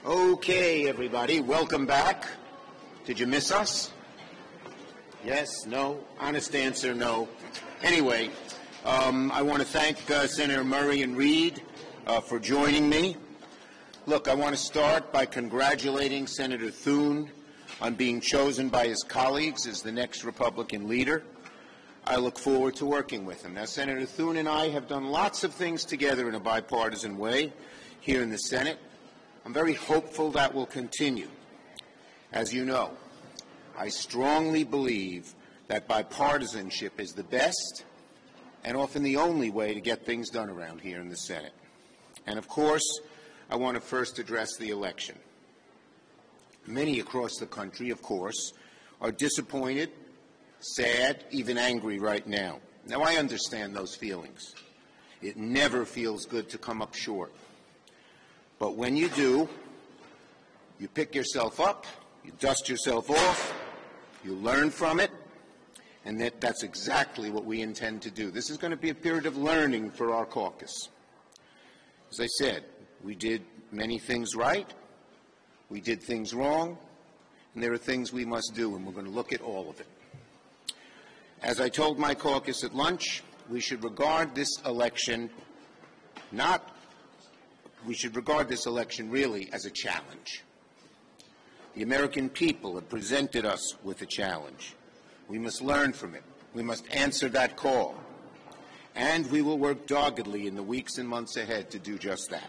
Okay, everybody, welcome back. Did you miss us? Yes, no? Honest answer, no. Anyway, I want to thank Senator Murray and Reid for joining me. Look, I want to start by congratulating Senator Thune on being chosen by his colleagues as the next Republican leader. I look forward to working with him. Now, Senator Thune and I have done lots of things together in a bipartisan way here in the Senate. I'm very hopeful that will continue. As you know, I strongly believe that bipartisanship is the best and often the only way to get things done around here in the Senate. And of course, I want to first address the election. Many across the country, of course, are disappointed, sad, even angry right now. Now, I understand those feelings. It never feels good to come up short. But when you do, you pick yourself up, you dust yourself off, you learn from it, and that's exactly what we intend to do. This is going to be a period of learning for our caucus. As I said, we did many things right, we did things wrong, and there are things we must do, and we're going to look at all of it. As I told my caucus at lunch, we should regard this election really as a challenge. The American people have presented us with a challenge. We must learn from it. We must answer that call. And we will work doggedly in the weeks and months ahead to do just that.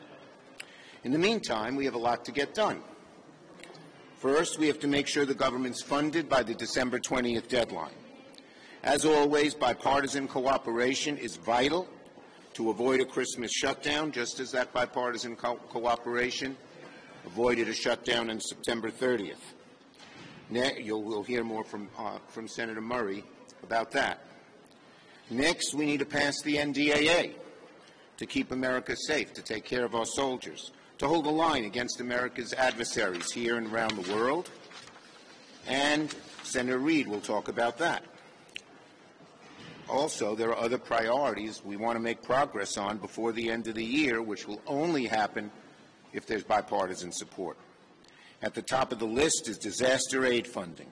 In the meantime, we have a lot to get done. First, we have to make sure the government's funded by the December 20th deadline. As always, bipartisan cooperation is vital to avoid a Christmas shutdown, just as that bipartisan cooperation avoided a shutdown on September 30th. We'll hear more from Senator Murray about that. Next, we need to pass the NDAA to keep America safe, to take care of our soldiers, to hold the line against America's adversaries here and around the world. And Senator Reid will talk about that. Also, there are other priorities we want to make progress on before the end of the year, which will only happen if there's bipartisan support. At the top of the list is disaster aid funding,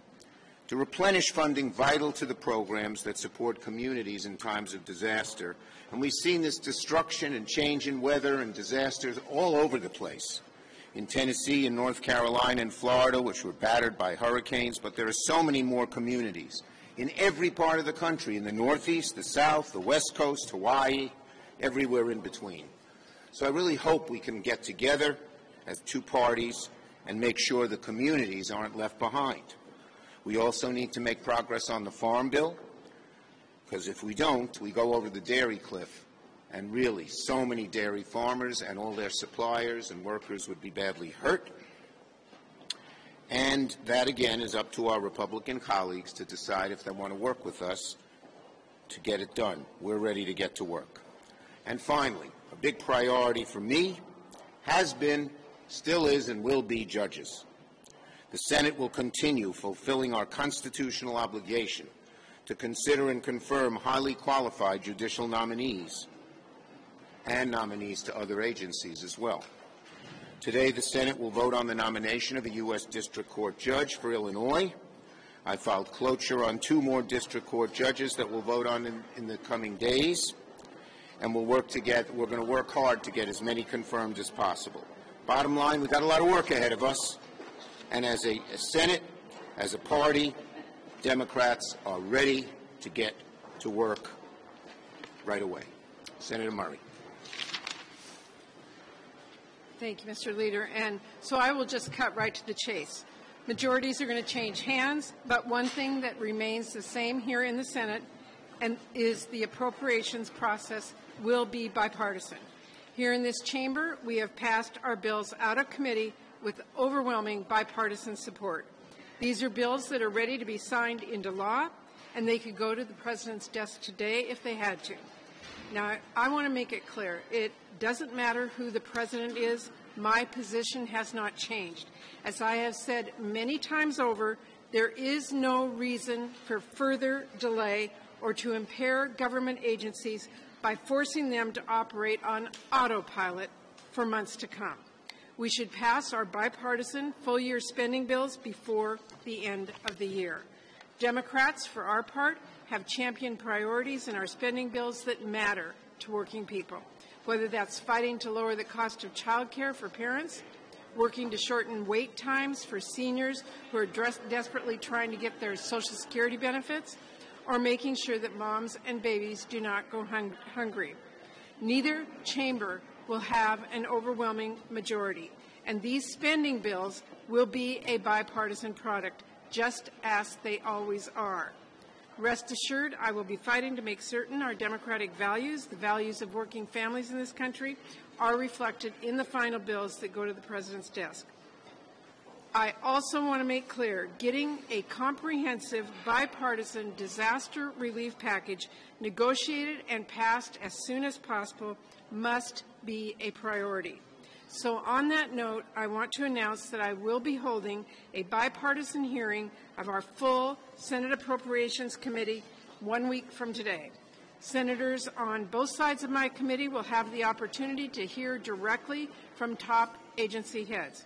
to replenish funding vital to the programs that support communities in times of disaster. And we've seen this destruction and change in weather and disasters all over the place. In Tennessee, in North Carolina, and Florida, which were battered by hurricanes, but there are so many more communities in every part of the country, in the Northeast, the South, the West Coast, Hawaii, everywhere in between. So I really hope we can get together as two parties and make sure the communities aren't left behind. We also need to make progress on the Farm Bill, because if we don't, we go over the dairy cliff, and really so many dairy farmers and all their suppliers and workers would be badly hurt. And that, again, is up to our Republican colleagues to decide if they want to work with us to get it done. We're ready to get to work. And finally, a big priority for me has been, still is, and will be judges. The Senate will continue fulfilling our constitutional obligation to consider and confirm highly qualified judicial nominees and nominees to other agencies as well. Today, the Senate will vote on the nomination of a U.S. District Court judge for Illinois. I filed cloture on 2 more District Court judges that we'll vote on in the coming days, and we're going to work hard to get as many confirmed as possible. Bottom line, we've got a lot of work ahead of us, and as a Senate, as a party, Democrats are ready to get to work right away. Senator Murray. Thank you, Mr. Leader. And so I will just cut right to the chase. Majorities are going to change hands, but one thing that remains the same here in the Senate and is the appropriations process will be bipartisan. Here in this chamber, we have passed our bills out of committee with overwhelming bipartisan support. These are bills that are ready to be signed into law, and they could go to the President's desk today if they had to. Now, I want to make it clear, it doesn't matter who the President is. My position has not changed. As I have said many times over, there is no reason for further delay or to impair government agencies by forcing them to operate on autopilot for months to come. We should pass our bipartisan full-year spending bills before the end of the year. Democrats, for our part, have championed priorities in our spending bills that matter to working people, whether that's fighting to lower the cost of child care for parents, working to shorten wait times for seniors who are desperately trying to get their Social Security benefits, or making sure that moms and babies do not go hungry. Neither chamber will have an overwhelming majority, and these spending bills will be a bipartisan product, just as they always are. Rest assured, I will be fighting to make certain our democratic values, the values of working families in this country, are reflected in the final bills that go to the President's desk. I also want to make clear, getting a comprehensive bipartisan disaster relief package negotiated and passed as soon as possible must be a priority. So on that note, I want to announce that I will be holding a bipartisan hearing of our full Senate Appropriations Committee 1 week from today. Senators on both sides of my committee will have the opportunity to hear directly from top agency heads.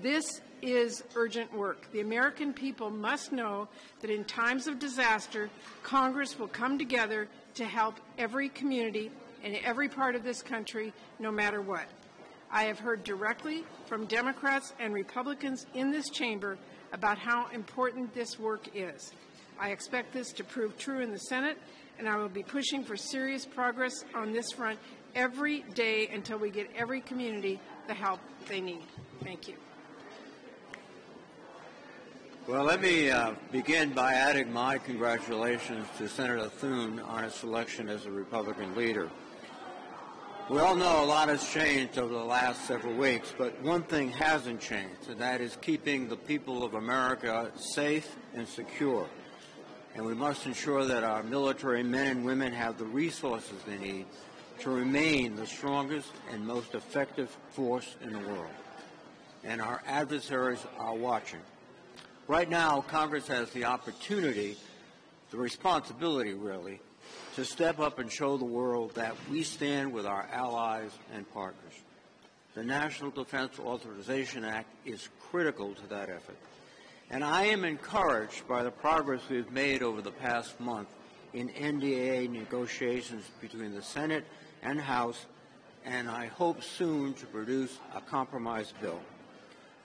This is urgent work. The American people must know that in times of disaster, Congress will come together to help every community in every part of this country, no matter what. I have heard directly from Democrats and Republicans in this chamber about how important this work is. I expect this to prove true in the Senate, and I will be pushing for serious progress on this front every day until we get every community the help they need. Thank you. Well, let me begin by adding my congratulations to Senator Thune on his selection as a Republican leader. We all know a lot has changed over the last several weeks, but one thing hasn't changed, and that is keeping the people of America safe and secure. And we must ensure that our military men and women have the resources they need to remain the strongest and most effective force in the world. And our adversaries are watching. Right now, Congress has the opportunity, the responsibility really, to step up and show the world that we stand with our allies and partners. The National Defense Authorization Act is critical to that effort. And I am encouraged by the progress we've made over the past month in NDAA negotiations between the Senate and House, and I hope soon to produce a compromise bill.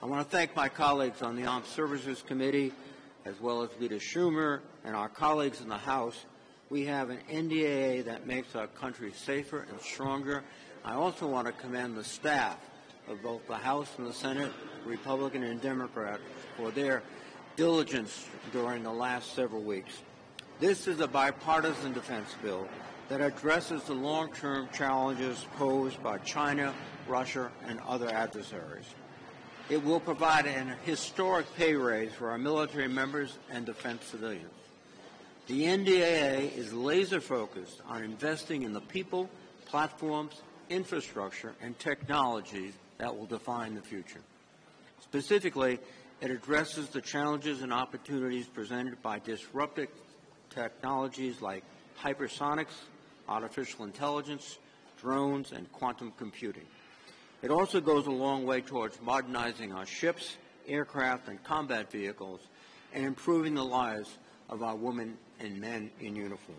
I want to thank my colleagues on the Armed Services Committee, as well as Leader Schumer and our colleagues in the House. We have an NDAA that makes our country safer and stronger. I also want to commend the staff of both the House and the Senate, Republican and Democrat, for their diligence during the last several weeks. This is a bipartisan defense bill that addresses the long-term challenges posed by China, Russia, and other adversaries. It will provide an historic pay raise for our military members and defense civilians. The NDAA is laser-focused on investing in the people, platforms, infrastructure, and technologies that will define the future. Specifically, it addresses the challenges and opportunities presented by disruptive technologies like hypersonics, artificial intelligence, drones, and quantum computing. It also goes a long way towards modernizing our ships, aircraft, and combat vehicles, and improving the lives of our women and men in uniform.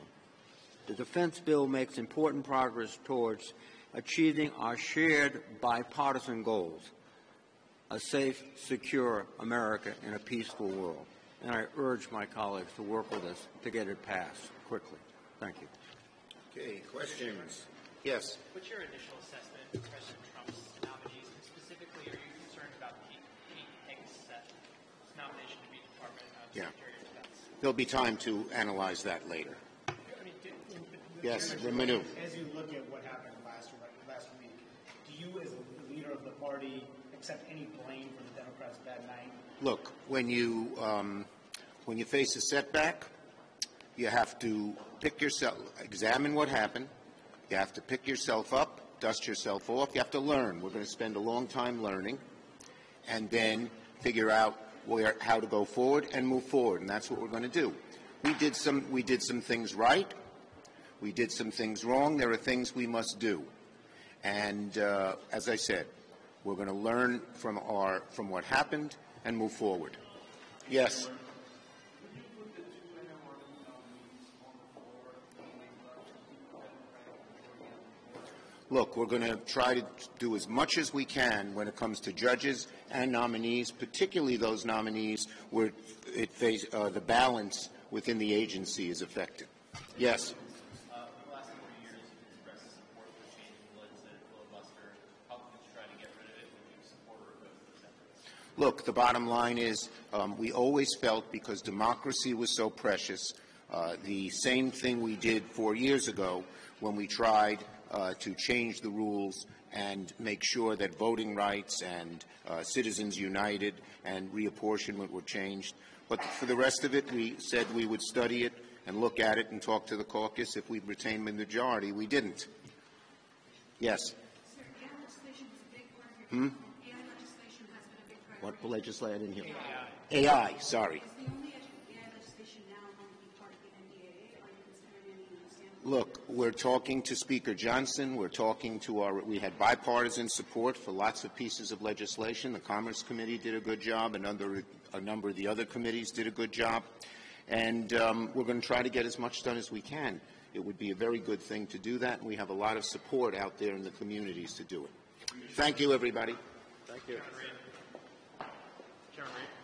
The defense bill makes important progress towards achieving our shared bipartisan goals, a safe, secure America in a peaceful world. And I urge my colleagues to work with us to get it passed quickly. Thank you. Okay, questions? Yes. What's your initial assessment of President Trump's nominees, and specifically, are you concerned about Pete Hegseth's nomination to be Department of Secretary of Defense? There'll be time to analyze that later. Yes, Manu. As you look at what happened last week, do you, as the leader of the party, accept any blame for the Democrats' bad night? Look, when you face a setback, you have to examine what happened. You have to pick yourself up, dust yourself off. You have to learn. We're going to spend a long time learning, and then figure out how to go forward and move forward. And that's what we're going to do. We did some things right. We did some things wrong. There are things we must do. And as I said, We're going to learn from what happened and move forward. Yes. Look, we're going to try to do as much as we can when it comes to judges and nominees, particularly those nominees where the balance within the agency is affected. Yes. For the last 4 years, you've expressed support for changing the legislative filibuster. How can you try to get rid of it? Would you support or oppose those efforts? Look, the bottom line is we always felt, because democracy was so precious, the same thing we did 4 years ago when we tried to change the rules and make sure that voting rights and Citizens United and reapportionment were changed. But for the rest of it, we said we would study it and look at it and talk to the caucus. If we retained the majority, we didn't. Yes? Sir, AI legislation is a big part of your AI legislation has been a big priority. What legislation? I didn't hear. AI, sorry. Is the only AI legislation now going to be part of the NDAA? Are you considering any standalone? Look, we're talking to Speaker Johnson. We're talking to we had bipartisan support for lots of pieces of legislation. The Commerce Committee did a good job, and a number of the other committees did a good job. And we're going to try to get as much done as we can. It would be a very good thing to do that, and we have a lot of support out there in the communities to do it. Thank you, everybody. Thank you. Chairman Reid.